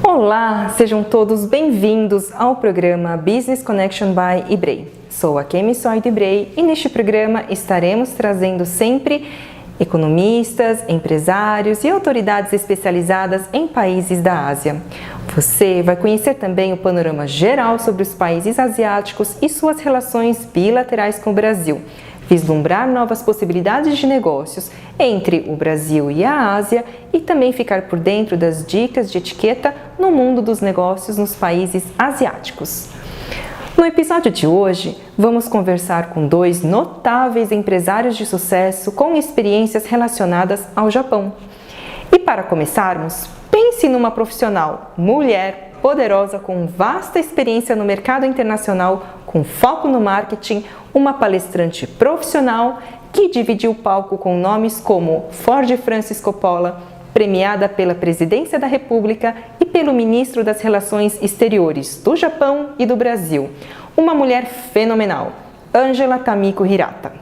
Olá, sejam todos bem-vindos ao programa Business Connection by Ibrei. Sou a Kemi Soy do Ibrei e neste programa estaremos trazendo sempre economistas, empresários e autoridades especializadas em países da Ásia. Você vai conhecer também o panorama geral sobre os países asiáticos e suas relações bilaterais com o Brasil, vislumbrar novas possibilidades de negócios entre o Brasil e a Ásia e também ficar por dentro das dicas de etiqueta no mundo dos negócios nos países asiáticos. No episódio de hoje, vamos conversar com dois notáveis empresários de sucesso com experiências relacionadas ao Japão. E para começarmos, pense numa profissional, mulher, poderosa, com vasta experiência no mercado internacional, com foco no marketing, uma palestrante profissional que dividiu o palco com nomes como Ford Francis Coppola, premiada pela Presidência da República e pelo Ministro das Relações Exteriores do Japão e do Brasil. Uma mulher fenomenal, Angela Tamiko Hirata.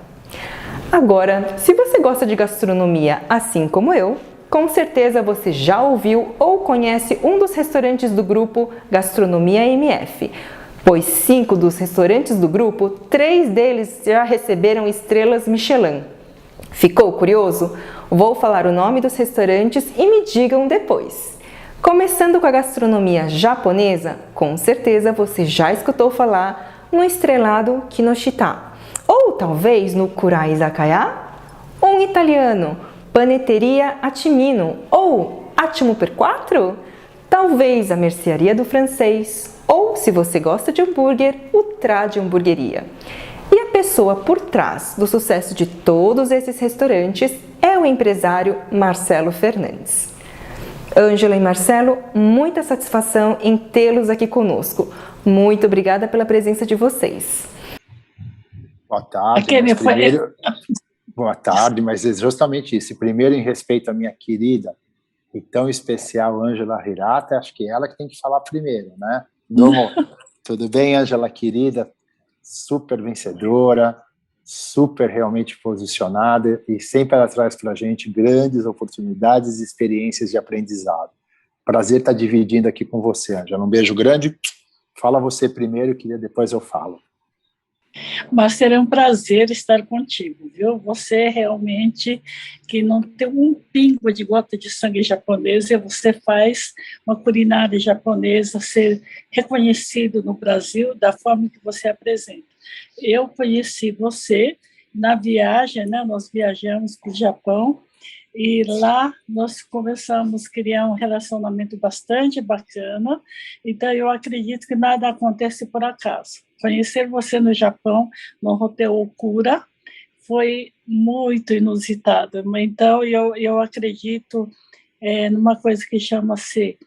Agora, se você gosta de gastronomia assim como eu, com certeza você já ouviu ou conhece um dos restaurantes do grupo Gastronomia MF, pois 5 dos restaurantes do grupo, 3 deles já receberam estrelas Michelin. Ficou curioso? Vou falar o nome dos restaurantes e me digam depois. Começando com a gastronomia japonesa, com certeza você já escutou falar no estrelado Kinoshita, ou talvez no Kura Izakaya, ou em italiano, Panetteria Attimino, ou Attimo per Quattro, talvez a Mercearia do Francês, ou, se você gosta de hambúrguer, o Trad Hamburgueria. E a pessoa por trás do sucesso de todos esses restaurantes é o empresário Marcelo Fernandes. Ângela e Marcelo, muita satisfação em tê-los aqui conosco. Muito obrigada pela presença de vocês. Boa tarde. Boa tarde, mas é justamente isso. Primeiro, em respeito à minha querida e tão especial Angela Hirata, acho que é ela que tem que falar primeiro, né? Tudo bem, Angela, querida? Super vencedora, super realmente posicionada e sempre ela traz para a gente grandes oportunidades e experiências de aprendizado. Prazer estar dividindo aqui com você, Angela. Um beijo grande. Fala você primeiro, que depois eu falo. Marcelo, é um prazer estar contigo, viu? Você realmente que não tem um pingo de gota de sangue japonês e você faz uma culinária japonesa ser reconhecido no Brasil da forma que você apresenta. Eu conheci você na viagem, né? Nós viajamos para o Japão e lá nós começamos a criar um relacionamento bastante bacana, então eu acredito que nada acontece por acaso. Conhecer você no Japão, no Hotel Okura, foi muito inusitado. Então, eu acredito numa coisa que chama-se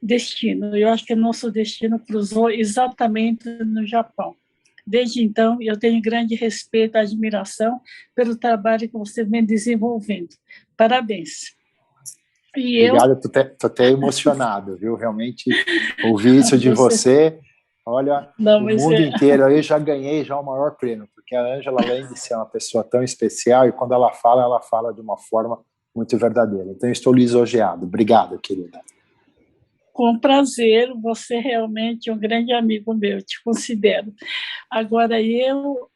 destino. Eu acho que nosso destino cruzou exatamente no Japão. Desde então, eu tenho grande respeito e admiração pelo trabalho que você vem desenvolvendo. Parabéns. Obrigado, estou até emocionado, viu? Realmente, ouvir isso de você. Olha, o mundo inteiro, eu já ganhei já o maior prêmio, porque a Angela, além de ser uma pessoa tão especial, e quando ela fala de uma forma muito verdadeira. Então, eu estou lisonjeado. Obrigado, querida. Com prazer, você realmente é um grande amigo meu, te considero. Agora, eu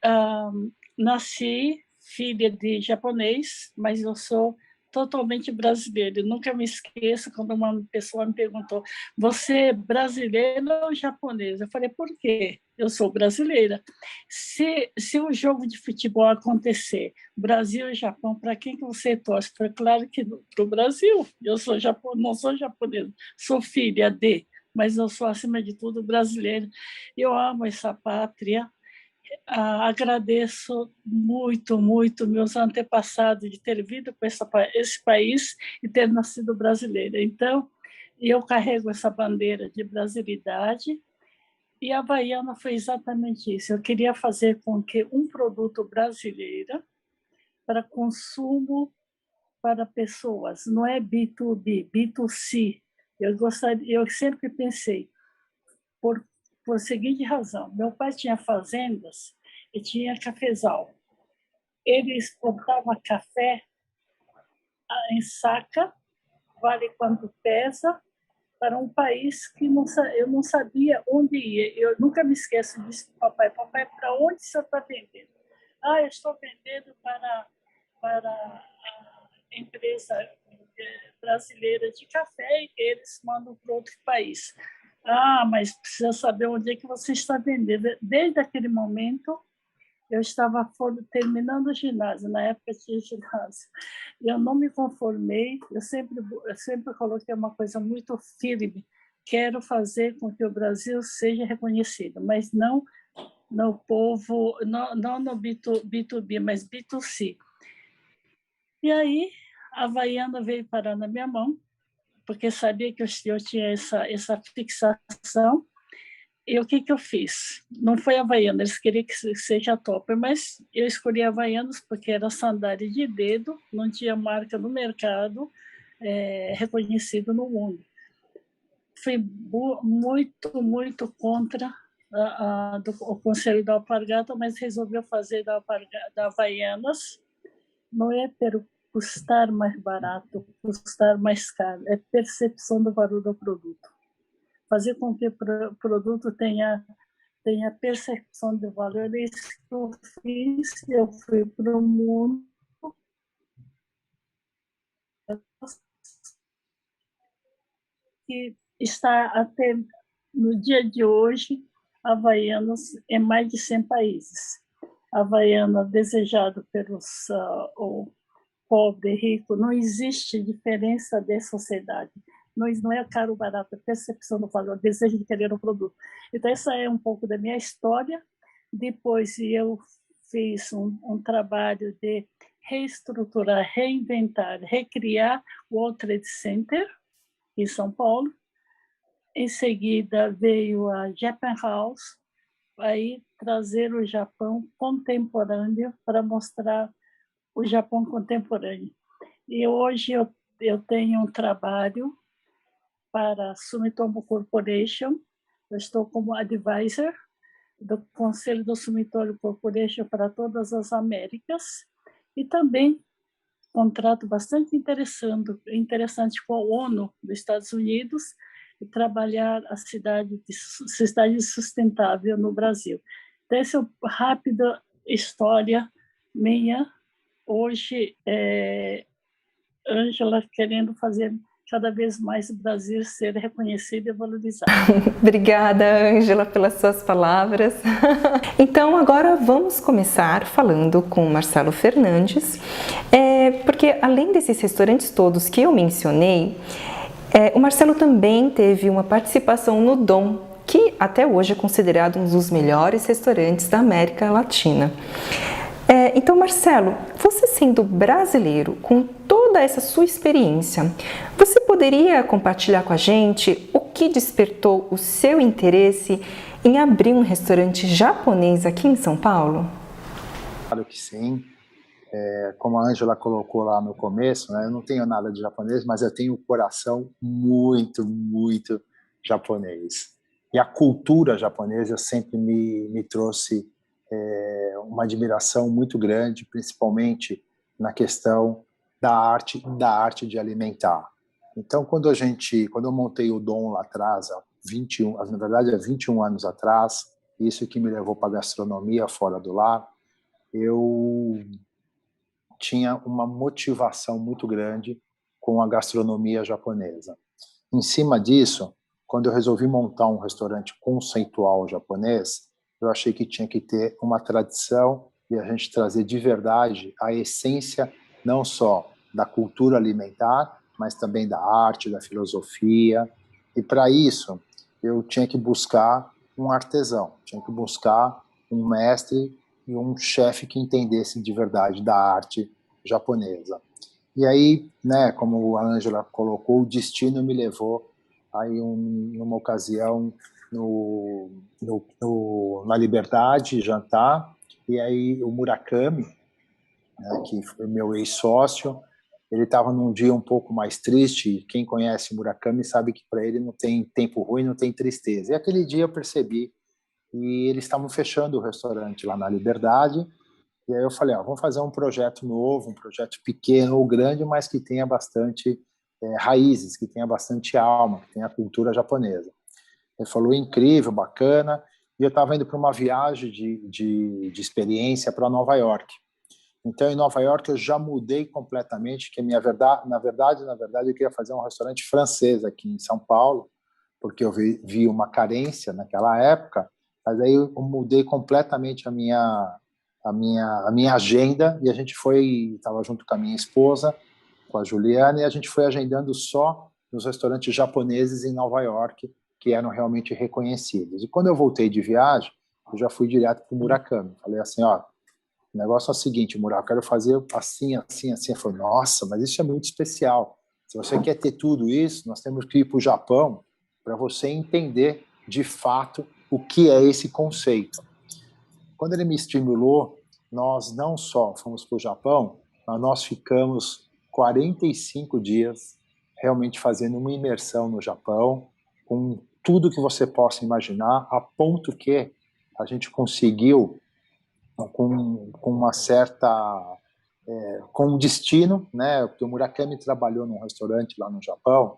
nasci filha de japonês, mas eu sou totalmente brasileira. Eu nunca me esqueço quando uma pessoa me perguntou: você é brasileira ou japonesa? Eu falei: por quê? Eu sou brasileira. Se um jogo de futebol acontecer, Brasil e Japão, para quem que você torce? Foi claro que para o Brasil. Eu não sou japonesa, sou filha de, mas eu sou, acima de tudo, brasileira. Eu amo essa pátria. Agradeço muito, muito meus antepassados de ter vindo para esse país e ter nascido brasileira. Então, eu carrego essa bandeira de brasilidade e a Havaiana foi exatamente isso. Eu queria fazer com que um produto brasileiro para consumo para pessoas, não é B2B, B2C. Eu sempre pensei, por seguinte razão. Meu pai tinha fazendas e tinha cafezal. Ele exportava café em saca, vale quanto pesa, para um país que eu não sabia onde ia. Eu nunca me esqueço disso, papai, para onde você está vendendo? Eu estou vendendo para a empresa brasileira de café e eles mandam para outro país. Mas precisa saber onde é que você está vendendo. Desde aquele momento, eu estava terminando o ginásio, na época tinha ginásio. Eu não me conformei, eu sempre coloquei uma coisa muito firme. Quero fazer com que o Brasil seja reconhecido, mas não no povo, não no B2B, mas B2C. E aí, a Havaiana veio parar na minha mão, porque sabia que eu tinha essa fixação. E o que eu fiz? Não foi Havaiana, eles queriam que seja topper, mas eu escolhi Havaianas porque era sandália de dedo, não tinha marca no mercado reconhecida no mundo. Fui muito contra o Conselho da Alpargata, mas resolveu fazer da Havaianas. Não é ter custar mais barato, custar mais caro, é percepção do valor do produto. Fazer com que o produto tenha percepção de valor. É isso que eu fiz. Eu fui para o mundo. E está até no dia de hoje, Havaianas em mais de 100 países. Havaiana desejado pelos pobre e rico. Não existe diferença de sociedade. Não é caro ou barato, é percepção do valor, desejo de querer o produto. Então, essa é um pouco da minha história. Depois, eu fiz um trabalho de reestruturar, reinventar, recriar o World Trade Center, em São Paulo. Em seguida, veio a Japan House, aí trazer o Japão contemporâneo para mostrar o Japão contemporâneo. E hoje eu tenho um trabalho para a Sumitomo Corporation. Eu estou como advisor do Conselho do Sumitomo Corporation para todas as Américas e também contrato bastante interessante com a ONU dos Estados Unidos e trabalhar a cidade sustentável no Brasil. Então, essa é uma rápida história minha. Hoje, Ângela querendo fazer cada vez mais o Brasil ser reconhecido e valorizado. Obrigada, Ângela, pelas suas palavras. Então, agora vamos começar falando com o Marcelo Fernandes, porque além desses restaurantes todos que eu mencionei, o Marcelo também teve uma participação no Dom, que até hoje é considerado um dos melhores restaurantes da América Latina. Então, Marcelo, você sendo brasileiro, com toda essa sua experiência, você poderia compartilhar com a gente o que despertou o seu interesse em abrir um restaurante japonês aqui em São Paulo? Claro que sim. Como a Ângela colocou lá no começo, né, eu não tenho nada de japonês, mas eu tenho um coração muito japonês. E a cultura japonesa sempre me trouxe uma admiração muito grande, principalmente na questão da arte de alimentar. Então, quando eu montei o Dom lá atrás, na verdade há 21 anos atrás, isso que me levou para a gastronomia fora do lar, eu tinha uma motivação muito grande com a gastronomia japonesa. Em cima disso, quando eu resolvi montar um restaurante conceitual japonês, eu achei que tinha que ter uma tradição e a gente trazer de verdade a essência não só da cultura alimentar, mas também da arte, da filosofia. E para isso, eu tinha que buscar um artesão, tinha que buscar um mestre e um chefe que entendesse de verdade da arte japonesa. E aí, né, como a Ângela colocou, o destino me levou aí numa ocasião na Liberdade jantar, e aí o Murakami, né, que foi meu ex-sócio, ele estava num dia um pouco mais triste. Quem conhece o Murakami sabe que para ele não tem tempo ruim, não tem tristeza. E aquele dia eu percebi, e eles estavam fechando o restaurante lá na Liberdade, e aí eu falei, vamos fazer um projeto novo, um projeto pequeno ou grande, mas que tenha bastante raízes, que tenha bastante alma, que tenha a cultura japonesa. Ele falou, incrível, bacana, e eu estava indo para uma viagem de experiência para Nova York. Então, em Nova York, eu já mudei completamente, que na verdade, eu queria fazer um restaurante francês aqui em São Paulo, porque eu vi uma carência naquela época, mas aí eu mudei completamente a minha agenda, e a gente estava junto com a minha esposa, com a Juliana, e a gente foi agendando só nos restaurantes japoneses em Nova York, que eram realmente reconhecidos. E quando eu voltei de viagem, eu já fui direto para o Murakami. Falei assim, ó, o negócio é o seguinte, Murakami, eu quero fazer assim, assim, assim. Eu falei, nossa, mas isso é muito especial. Se você quer ter tudo isso, nós temos que ir para o Japão para você entender, de fato, o que é esse conceito. Quando ele me estimulou, nós não só fomos para o Japão, mas nós ficamos 45 dias realmente fazendo uma imersão no Japão, com tudo que você possa imaginar, a ponto que a gente conseguiu, com uma certa... com um destino, né? Porque o Murakami trabalhou num restaurante lá no Japão,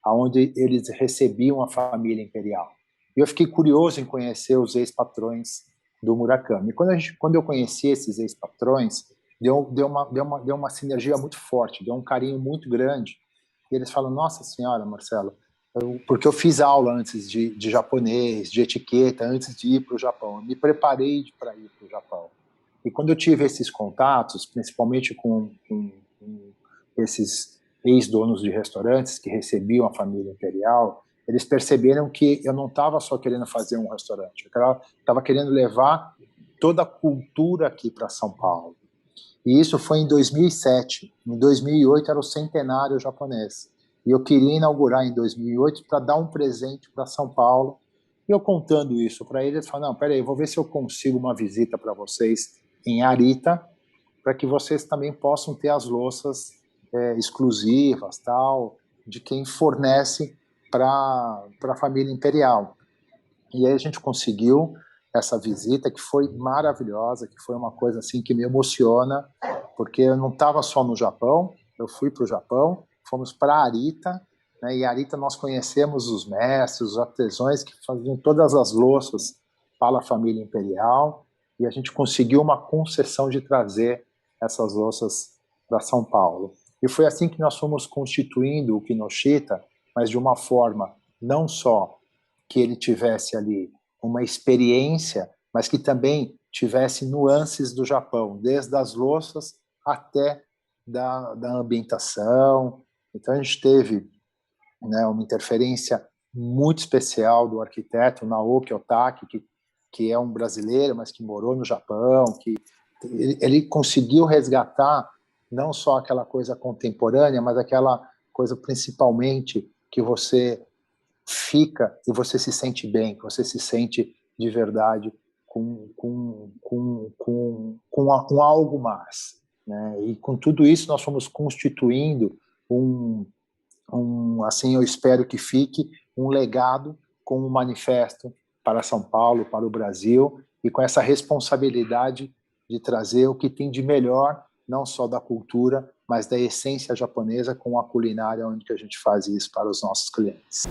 onde eles recebiam a família imperial. E eu fiquei curioso em conhecer os ex-patrões do Murakami. Quando eu conheci esses ex-patrões, deu uma sinergia muito forte, deu um carinho muito grande. E eles falam, nossa senhora, Marcelo, porque eu fiz aula antes de japonês, de etiqueta, antes de ir para o Japão. Eu me preparei para ir para o Japão. E quando eu tive esses contatos, principalmente com esses ex-donos de restaurantes que recebiam a família imperial, eles perceberam que eu não estava só querendo fazer um restaurante, eu estava querendo levar toda a cultura aqui para São Paulo. E isso foi em 2007. Em 2008 era o centenário japonês. E eu queria inaugurar em 2008 para dar um presente para São Paulo. E eu contando isso para eles, falaram, não, peraí, vou ver se eu consigo uma visita para vocês em Arita, para que vocês também possam ter as louças exclusivas, tal, de quem fornece para a família imperial. E aí a gente conseguiu essa visita, que foi maravilhosa, que foi uma coisa assim que me emociona, porque eu não estava só no Japão, eu fui para o Japão, fomos para Arita, né, e Arita nós conhecemos os mestres, os artesãos que faziam todas as louças para a família imperial, e a gente conseguiu uma concessão de trazer essas louças para São Paulo. E foi assim que nós fomos constituindo o Kinoshita, mas de uma forma não só que ele tivesse ali uma experiência, mas que também tivesse nuances do Japão, desde as louças até da ambientação. Então a gente teve, né, uma interferência muito especial do arquiteto Naoki Otaki, que é um brasileiro, mas que morou no Japão, que ele conseguiu resgatar não só aquela coisa contemporânea, mas aquela coisa principalmente que você fica e você se sente bem, que você se sente de verdade com algo mais, né? E com tudo isso nós fomos constituindo assim, eu espero que fique um legado com um manifesto para São Paulo, para o Brasil, e com essa responsabilidade de trazer o que tem de melhor, não só da cultura, mas da essência japonesa com a culinária, onde que a gente faz isso para os nossos clientes.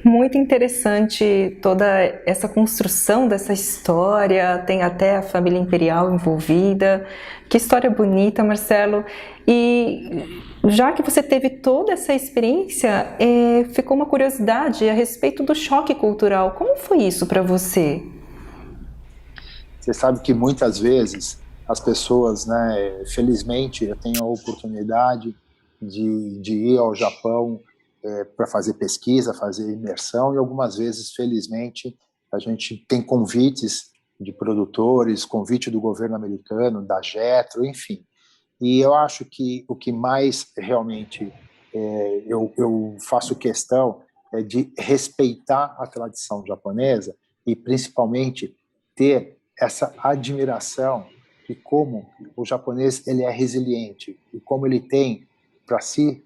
Muito interessante toda essa construção dessa história, tem até a família imperial envolvida. Que história bonita, Marcelo. E já que você teve toda essa experiência, ficou uma curiosidade a respeito do choque cultural. Como foi isso para você? Você sabe que muitas vezes as pessoas, né, felizmente eu tenho a oportunidade de ir ao Japão para fazer pesquisa, fazer imersão, e algumas vezes, felizmente, a gente tem convites de produtores, convite do governo americano, da Jetro, enfim. E eu acho que o que mais realmente eu faço questão é de respeitar a tradição japonesa e, principalmente, ter essa admiração de como o japonês ele é resiliente e como ele tem para si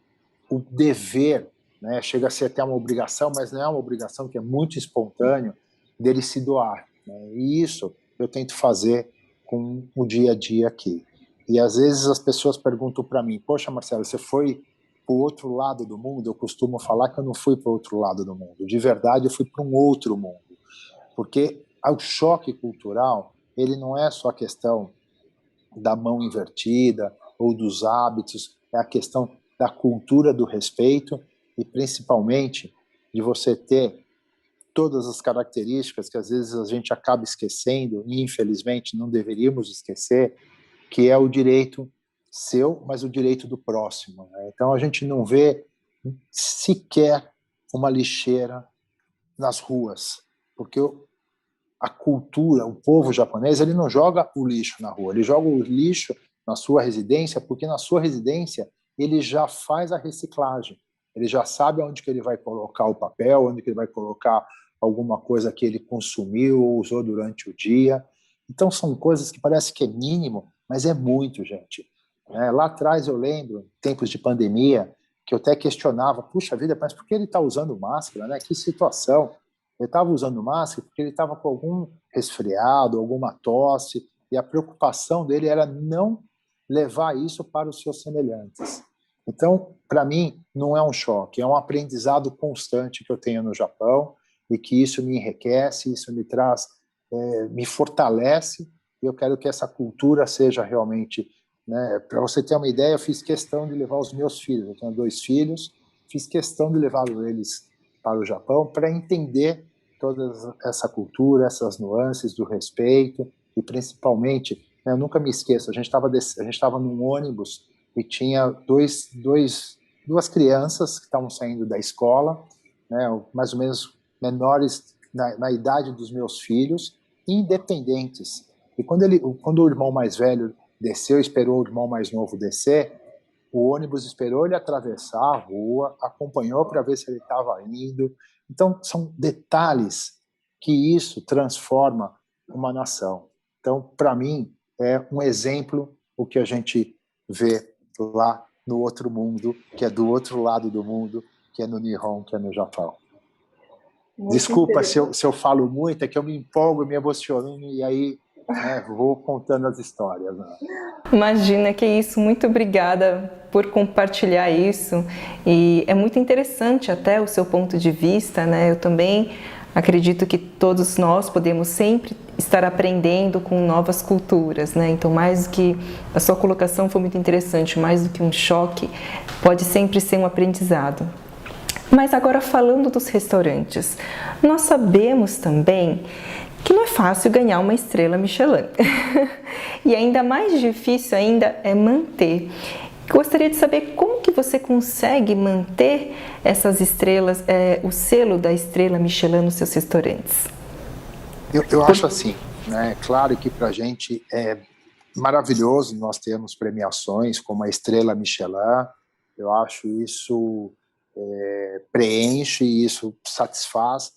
o dever, né, chega a ser até uma obrigação, mas não é uma obrigação, que é muito espontâneo, dele se doar, né? E isso eu tento fazer com o dia a dia aqui. E às vezes as pessoas perguntam para mim, poxa, Marcelo, você foi para o outro lado do mundo, eu costumo falar que eu não fui para o outro lado do mundo. De verdade, eu fui para um outro mundo. Porque o choque cultural, ele não é só a questão da mão invertida ou dos hábitos, é a questão da cultura do respeito e, principalmente, de você ter todas as características que às vezes a gente acaba esquecendo e, infelizmente, não deveríamos esquecer, que é o direito seu, mas o direito do próximo, né? Então, a gente não vê sequer uma lixeira nas ruas, porque a cultura, o povo japonês, ele não joga o lixo na rua, ele joga o lixo na sua residência, porque na sua residência ele já faz a reciclagem, ele já sabe onde que ele vai colocar o papel, onde que ele vai colocar alguma coisa que ele consumiu ou usou durante o dia. Então são coisas que parece que é mínimo, mas é muito, gente. Lá atrás eu lembro, tempos de pandemia, que eu até questionava, puxa vida, mas por que ele está usando máscara, né? Que situação. Ele estava usando máscara porque ele estava com algum resfriado, alguma tosse, e a preocupação dele era não levar isso para os seus semelhantes. Então, para mim, não é um choque, é um aprendizado constante que eu tenho no Japão, e que isso me enriquece, isso me traz, me fortalece, e eu quero que essa cultura seja realmente, né, para você ter uma ideia, eu fiz questão de levar os meus filhos, eu tenho 2 filhos, fiz questão de levar eles para o Japão para entender toda essa cultura, essas nuances do respeito, e principalmente, né, eu nunca me esqueço, a gente estava num ônibus e tinha duas crianças que estavam saindo da escola, né, mais ou menos menores na idade dos meus filhos, independentes. E quando o irmão mais velho desceu, esperou o irmão mais novo descer, o ônibus esperou ele atravessar a rua, acompanhou para ver se ele estava indo. Então, são detalhes que isso transforma uma nação. Então, para mim, é um exemplo o que a gente vê lá no outro mundo, que é do outro lado do mundo, que é no Nihon, que é no Japão. Muito Desculpa se eu falo muito, é que eu me empolgo, me emociono, e aí vou contando as histórias. Né? Imagina, que isso, muito obrigada por compartilhar isso, e é muito interessante até o seu ponto de vista, né? Eu também acredito que todos nós podemos sempre estar aprendendo com novas culturas, né? Então, mais do que a sua colocação foi muito interessante, mais do que um choque, pode sempre ser um aprendizado. Mas agora falando dos restaurantes, nós sabemos também que não é fácil ganhar uma estrela Michelin. E ainda mais difícil ainda é manter. Gostaria de saber como que você consegue manter essas estrelas, o selo da estrela Michelin nos seus restaurantes. Eu acho assim, né? Claro que para a gente é maravilhoso nós termos premiações como a estrela Michelin. Eu acho isso preenche e isso satisfaz,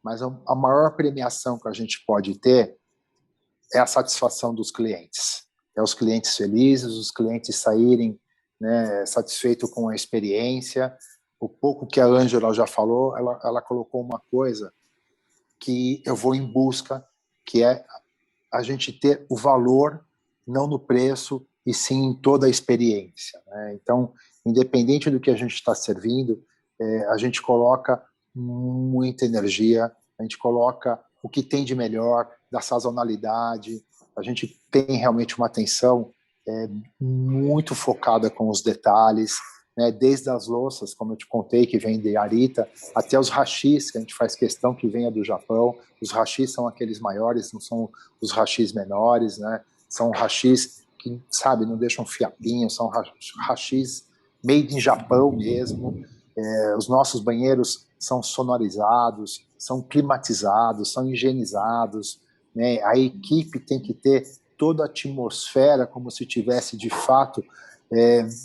mas a maior premiação que a gente pode ter é a satisfação dos clientes. É os clientes felizes, os clientes saírem, né, satisfeitos com a experiência. O pouco que a Ângela já falou, ela colocou uma coisa que eu vou em busca, que é a gente ter o valor, não no preço, e sim em toda a experiência. Né? Então, independente do que a gente está servindo, a gente coloca muita energia, a gente coloca o que tem de melhor, da sazonalidade, a gente tem realmente uma atenção muito focada com os detalhes, né? Desde as louças, como eu te contei, que vem de Arita, até os hashis, que a gente faz questão que venha do Japão. Os hashis são aqueles maiores, não são os hashis menores, né? São hashis que, sabe, não deixam fiapinho, são hashis made in Japão mesmo. Os nossos banheiros são sonorizados, são climatizados, são higienizados, né? A equipe tem que ter toda a atmosfera como se tivesse de fato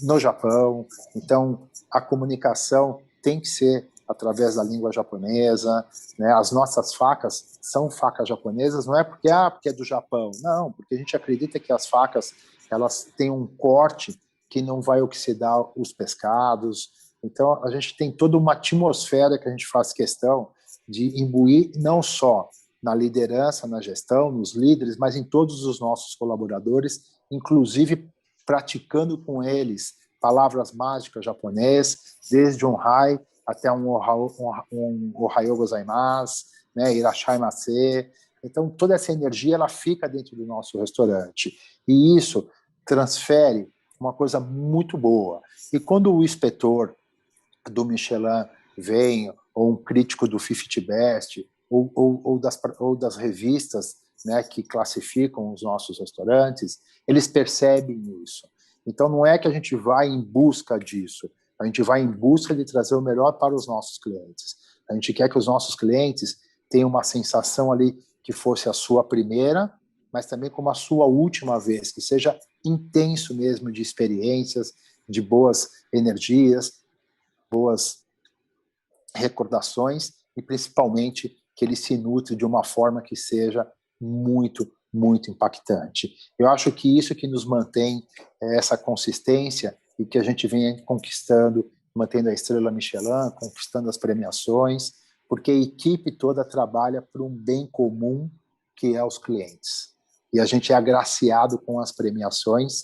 no Japão. Então a comunicação tem que ser através da língua japonesa, né? As nossas facas são facas japonesas, não é porque é do Japão, não, porque a gente acredita que as facas elas têm um corte que não vai oxidar os pescados. Então a gente tem toda uma atmosfera que a gente faz questão de imbuir não só na liderança, na gestão, nos líderes, mas em todos os nossos colaboradores, inclusive praticando com eles palavras mágicas japonês, desde um hai até um ohayou gozaimasu, né, irashaimase. Então, toda essa energia ela fica dentro do nosso restaurante. E isso transfere uma coisa muito boa. E quando o inspetor do Michelin vem, ou um crítico do 50 Best, ou das revistas, né, que classificam os nossos restaurantes, eles percebem isso. Então, não é que a gente vai em busca disso, a gente vai em busca de trazer o melhor para os nossos clientes. A gente quer que os nossos clientes tenham uma sensação ali que fosse a sua primeira, mas também como a sua última vez, que seja intenso mesmo de experiências, de boas energias, boas recordações e, principalmente, que ele se nutre de uma forma que seja muito, muito impactante. Eu acho que isso que nos mantém essa consistência e que a gente vem conquistando, mantendo a estrela Michelin, conquistando as premiações, porque a equipe toda trabalha por um bem comum, que é os clientes. E a gente é agraciado com as premiações,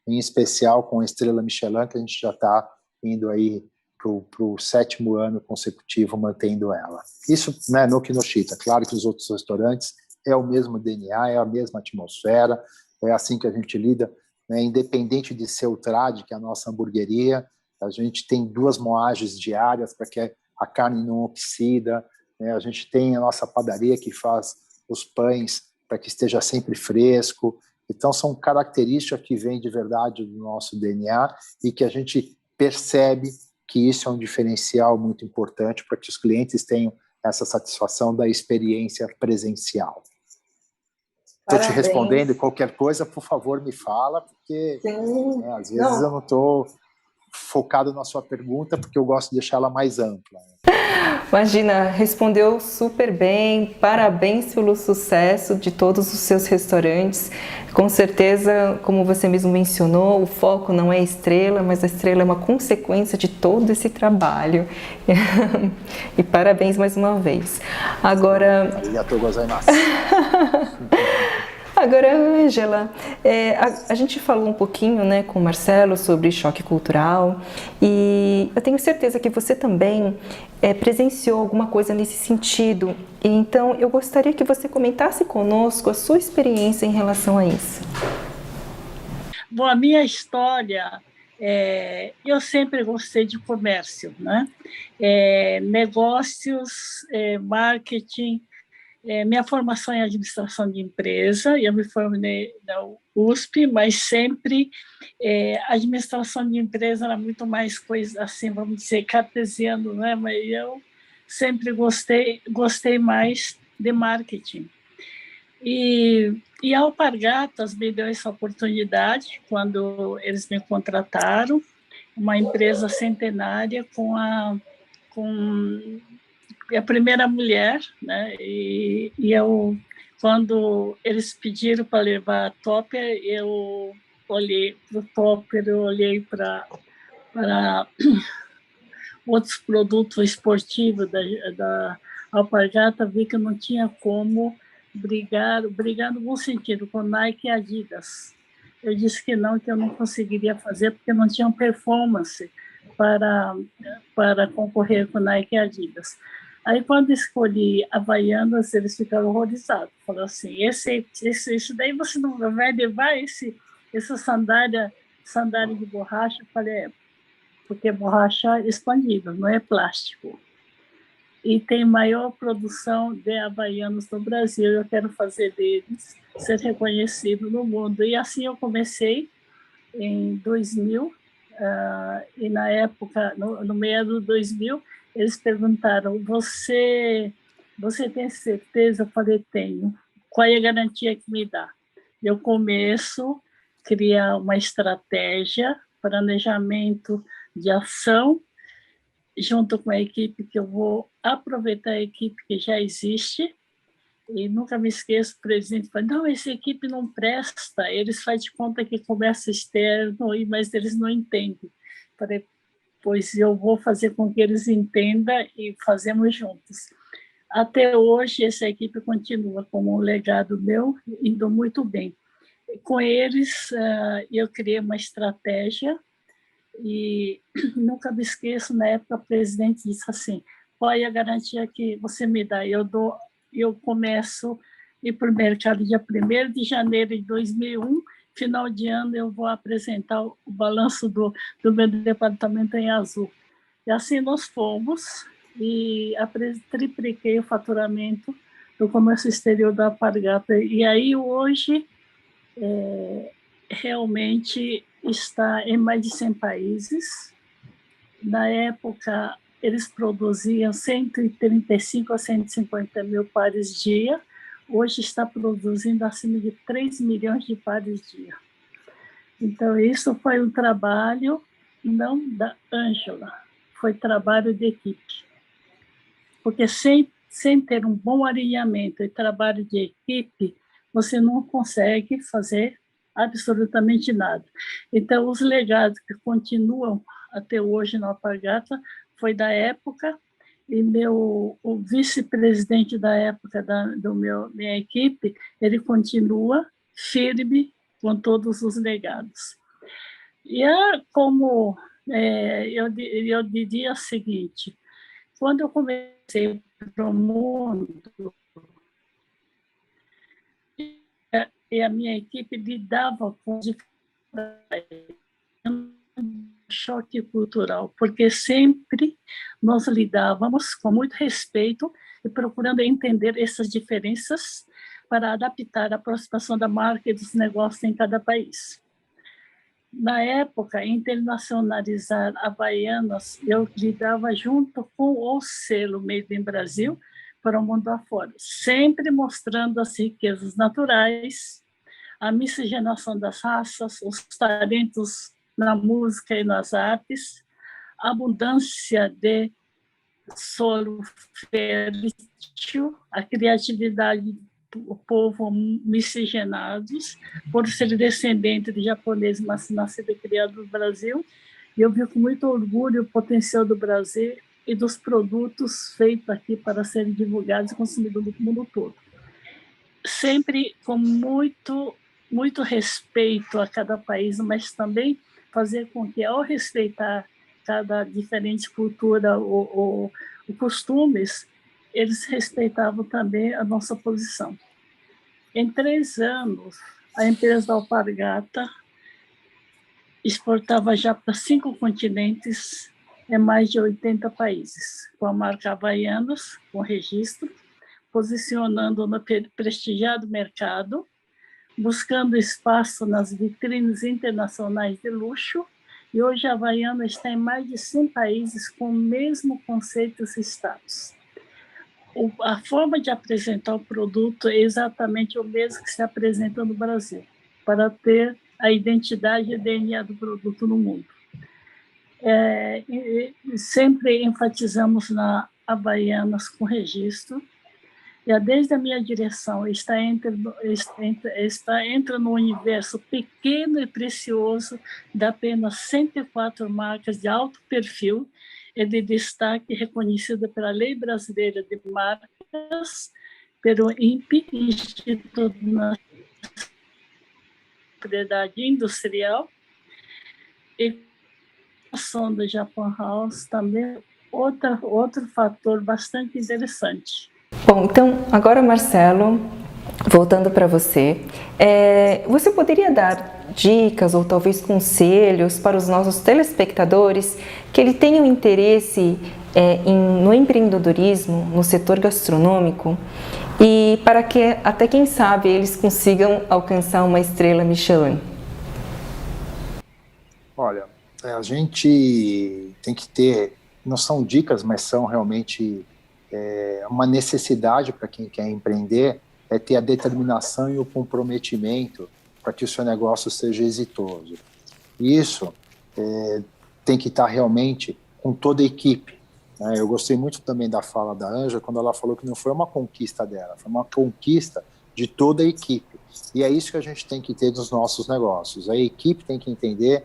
em especial com a estrela Michelin, que a gente já está indo aí para o 7º ano consecutivo mantendo ela. Isso, né, no Kinoshita. Claro que os outros restaurantes é o mesmo DNA, é a mesma atmosfera, é assim que a gente lida, né, independente de ser o Trad, que é a nossa hamburgueria, a gente tem 2 moagens diárias para que a carne não oxida, né, a gente tem a nossa padaria que faz os pães para que esteja sempre fresco. Então, são características que vêm de verdade do nosso DNA e que a gente percebe que isso é um diferencial muito importante para que os clientes tenham essa satisfação da experiência presencial. Estou te respondendo, qualquer coisa, por favor, me fala, porque né, às vezes eu não estou focado na sua pergunta, porque eu gosto de deixar ela mais ampla. Imagina, respondeu super bem, parabéns pelo sucesso de todos os seus restaurantes. Com certeza, como você mesmo mencionou, o foco não é a estrela, mas a estrela é uma consequência de todo esse trabalho. E parabéns mais uma vez. Agora... Arigatou gozaimasu. Agora, Ângela, a gente falou um pouquinho, né, com o Marcelo sobre choque cultural e eu tenho certeza que você também presenciou alguma coisa nesse sentido. Então, eu gostaria que você comentasse conosco a sua experiência em relação a isso. Bom, a minha história, eu sempre gostei de comércio, né? Negócios, marketing. Minha formação é em administração de empresa, eu me formei na USP, mas sempre administração de empresa era muito mais coisa assim, vamos dizer, cartesiano, né? Mas eu sempre gostei mais de marketing. E a Alpargatas me deu essa oportunidade quando eles me contrataram, uma empresa centenária com a primeira mulher, né? E eu, quando eles pediram para levar a Topper, eu olhei para o Topper, eu olhei para outros produtos esportivos da Alpargata, vi que não tinha como brigar no bom sentido, com Nike e Adidas. Eu disse que eu não conseguiria fazer, porque não tinham performance para concorrer com Nike e Adidas. Aí, quando escolhi Havaianas, eles ficaram horrorizados. Falaram assim, isso daí você não vai levar essa sandália de borracha? Eu falei, porque borracha é expandível, não é plástico. E tem maior produção de Havaianas no Brasil, eu quero fazer deles ser reconhecido no mundo. E assim eu comecei em 2000, e na época, no meio do 2000, eles perguntaram, você tem certeza? Eu falei, tenho. Qual é a garantia que me dá? Eu começo a criar uma estratégia, planejamento de ação, junto com a equipe, que eu vou aproveitar a equipe que já existe. E nunca me esqueço, o presidente falou, não, essa equipe não presta, eles fazem de conta que comércio externo, mas eles não entendem. Falei, pois eu vou fazer com que eles entendam e fazemos juntos. Até hoje, essa equipe continua como um legado meu, indo muito bem. Com eles, eu criei uma estratégia E nunca me esqueço, na época, o presidente disse assim: qual é a garantia que você me dá? Eu começo a ir para o mercado dia 1º de janeiro de 2001, final de ano eu vou apresentar o balanço do meu departamento em azul. E assim nós fomos, e tripliquei o faturamento do comércio exterior da Alpargata. E aí hoje realmente está em mais de 100 países. Na época, eles produziam 135 a 150 mil pares dia. Hoje está produzindo acima de 3 milhões de pares dia. Então, isso foi um trabalho não da Ângela, foi trabalho de equipe. Porque sem ter um bom alinhamento e trabalho de equipe, você não consegue fazer absolutamente nada. Então, os legados que continuam até hoje na Alpargata foi da época, e o vice-presidente da época minha equipe, ele continua firme com todos os legados. E como eu diria o seguinte: quando eu comecei para o mundo, e a minha equipe lidava com um choque cultural, porque sempre nós lidávamos com muito respeito e procurando entender essas diferenças para adaptar a aproximação da marca e dos negócios em cada país. Na época, internacionalizar Havaianas, eu lidava junto com o selo Made in Brasil para o mundo afora, sempre mostrando as riquezas naturais, a miscigenação das raças, os talentos na música e nas artes, a abundância de solo fértil, a criatividade do povo miscigenados, por ser descendente de japonês, mas nascido e criado no Brasil. E eu vi com muito orgulho o potencial do Brasil e dos produtos feitos aqui para serem divulgados e consumidos no mundo todo. Sempre com muito respeito a cada país, mas também fazer com que, ao respeitar cada diferente cultura ou costumes, eles respeitavam também a nossa posição. Em 3 anos, a empresa da Alpargata exportava já para 5 continentes, em mais de 80 países, com a marca Havaianas, com registro, posicionando no prestigiado mercado, buscando espaço nas vitrines internacionais de luxo, e hoje a Havaiana está em mais de 100 países com o mesmo conceito e status. A forma de apresentar o produto é exatamente o mesmo que se apresenta no Brasil, para ter a identidade e DNA do produto no mundo. Sempre enfatizamos na Havaianas com registro, e desde a minha direção entra no universo pequeno e precioso de apenas 104 marcas de alto perfil e de destaque reconhecida pela Lei Brasileira de Marcas, pelo INPI, Instituto Nacional de Propriedade Industrial, e a sonda Japan House também outro fator bastante interessante. Bom, então, agora, Marcelo, voltando para você, você poderia dar dicas ou talvez conselhos para os nossos telespectadores que ele tenham interesse no empreendedorismo, no setor gastronômico, e para que até, quem sabe, eles consigam alcançar uma estrela Michelin? Olha, a gente tem que ter, não são dicas, mas são realmente uma necessidade para quem quer empreender, é ter a determinação e o comprometimento para que o seu negócio seja exitoso. Isso tem que estar realmente com toda a equipe. Né? Eu gostei muito também da fala da Ângela, quando ela falou que não foi uma conquista dela, foi uma conquista de toda a equipe. E é isso que a gente tem que ter nos nossos negócios. A equipe tem que entender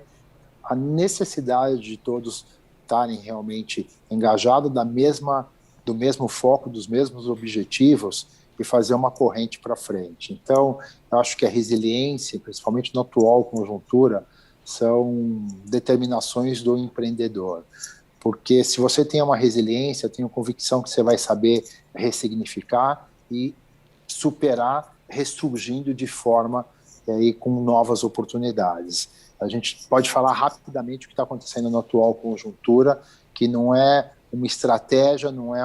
a necessidade de todos estarem realmente engajados do mesmo foco, dos mesmos objetivos, e fazer uma corrente para frente. Então, eu acho que a resiliência, principalmente na atual conjuntura, são determinações do empreendedor. Porque se você tem uma resiliência, eu tenho convicção que você vai saber ressignificar e superar, ressurgindo de forma aí, com novas oportunidades. A gente pode falar rapidamente o que está acontecendo na atual conjuntura, que não é uma estratégia, não é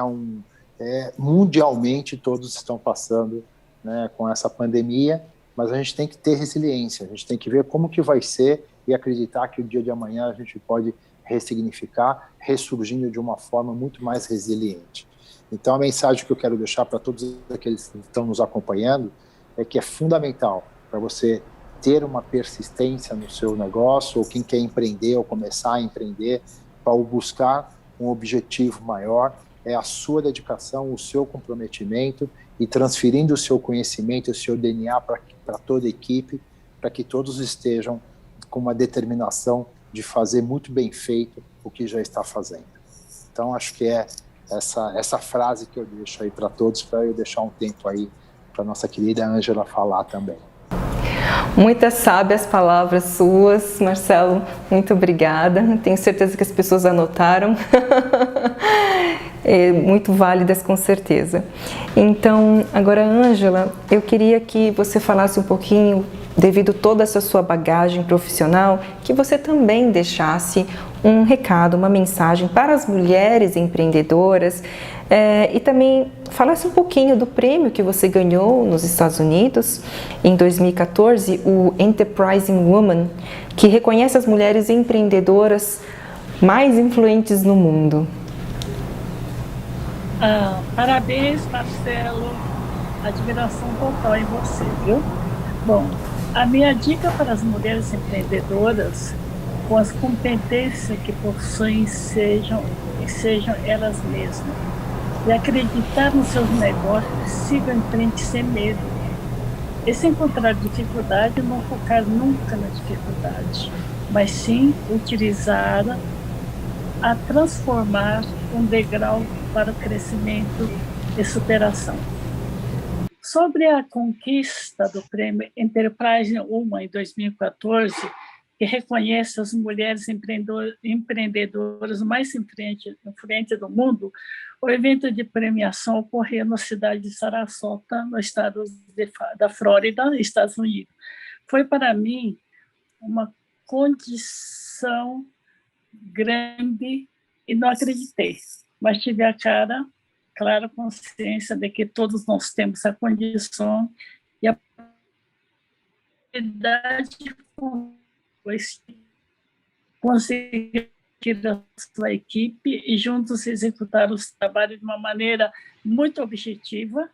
mundialmente todos estão passando, né, com essa pandemia, mas a gente tem que ter resiliência, a gente tem que ver como que vai ser e acreditar que o dia de amanhã a gente pode ressignificar, ressurgindo de uma forma muito mais resiliente. Então, a mensagem que eu quero deixar para todos aqueles que estão nos acompanhando é que é fundamental para você ter uma persistência no seu negócio, ou quem quer empreender ou começar a empreender, para buscar um objetivo maior, é a sua dedicação, o seu comprometimento e transferindo o seu conhecimento, o seu DNA para toda a equipe, para que todos estejam com uma determinação de fazer muito bem feito o que já está fazendo. Então, acho que é essa frase que eu deixo aí para todos, para eu deixar um tempo aí para nossa querida Ângela falar também. Muitas sábias palavras suas, Marcelo, muito obrigada. Tenho certeza que as pessoas anotaram. Muito válidas, com certeza. Então, agora, Ângela, eu queria que você falasse um pouquinho, devido a toda essa sua bagagem profissional, que você também deixasse um recado, uma mensagem para as mulheres empreendedoras e também falasse um pouquinho do prêmio que você ganhou nos Estados Unidos em 2014, o Enterprising Woman, que reconhece as mulheres empreendedoras mais influentes no mundo. Parabéns, Marcelo. Admiração total em você, viu? Bom, a minha dica para as mulheres empreendedoras, com as competências que possuem, sejam elas mesmas. E acreditar nos seus negócios, sigam em frente sem medo. E se encontrar dificuldade, não focar nunca na dificuldade, mas sim utilizá-la a transformar um degrau para o crescimento e superação. Sobre a conquista do prêmio Enterprise Woman em 2014, que reconhece as mulheres empreendedoras mais em frente do mundo, o evento de premiação ocorreu na cidade de Sarasota, no estado da Flórida, Estados Unidos. Foi para mim uma condição grande e não acreditei, mas tive a clara consciência de que todos nós temos a condição e a oportunidade de conseguir a sua equipe e juntos executar os trabalhos de uma maneira muito objetiva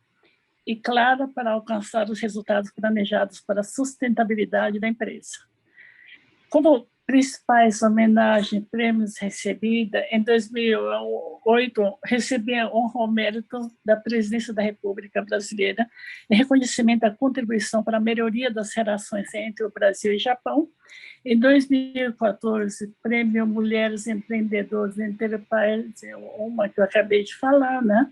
e clara para alcançar os resultados planejados para a sustentabilidade da empresa. Como principais homenagens, prêmios recebidos, em 2008, recebi a honra ao mérito da Presidência da República Brasileira em reconhecimento à contribuição para a melhoria das relações entre o Brasil e o Japão. Em 2014, Prêmio Mulheres Empreendedoras Enterprise, uma que eu acabei de falar, né?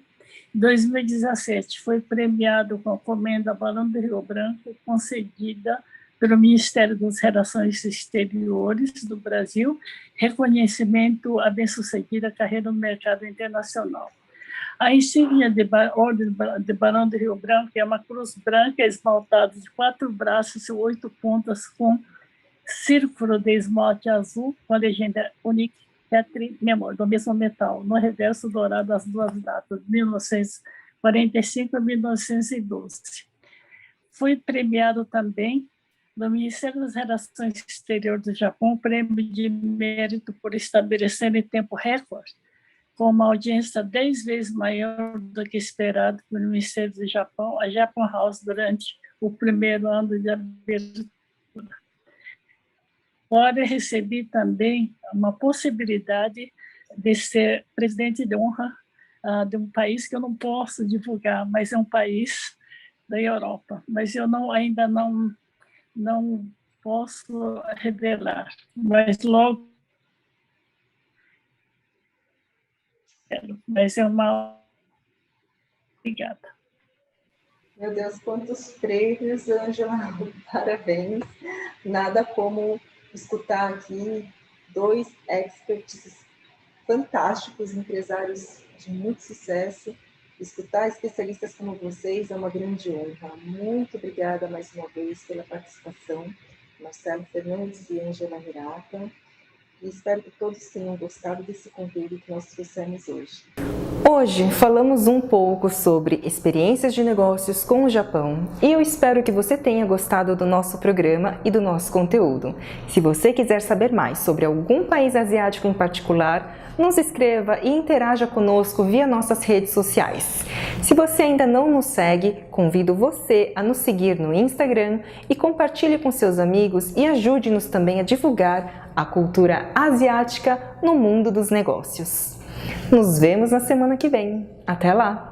Em 2017, foi premiado com a Comenda Barão do Rio Branco, concedida pelo Ministério das Relações Exteriores do Brasil, reconhecimento à bem-sucedida carreira no mercado internacional. A insígnia de Ordem de Barão do Rio Branco é uma cruz branca esmaltada de 4 braços e 8 pontas com círculo de esmalte azul com a legenda Unique Petri Memory, do mesmo metal, no reverso dourado as 2 datas, 1945 e 1912. Foi premiado também no Ministério das Relações Exteriores do Japão, prêmio de mérito por estabelecer em tempo recorde, com uma audiência 10 vezes maior do que esperado pelo Ministério do Japão, a Japan House, durante o primeiro ano de abertura. Agora recebi também uma possibilidade de ser presidente de honra de um país que eu não posso divulgar, mas é um país da Europa, mas eu ainda não posso revelar, mas logo mas é uma... Obrigada. Meu Deus, quantos prêmios, Ângela, parabéns. Nada como escutar aqui dois experts fantásticos, empresários de muito sucesso. Escutar especialistas como vocês é uma grande honra. Muito obrigada mais uma vez pela participação, Marcelo Fernandes e Ângela Hirata. E espero que todos tenham gostado desse conteúdo que nós trouxemos hoje. Hoje falamos um pouco sobre experiências de negócios com o Japão e eu espero que você tenha gostado do nosso programa e do nosso conteúdo. Se você quiser saber mais sobre algum país asiático em particular, nos escreva e interaja conosco via nossas redes sociais. Se você ainda não nos segue, convido você a nos seguir no Instagram e compartilhe com seus amigos e ajude-nos também a divulgar a cultura asiática no mundo dos negócios. Nos vemos na semana que vem. Até lá!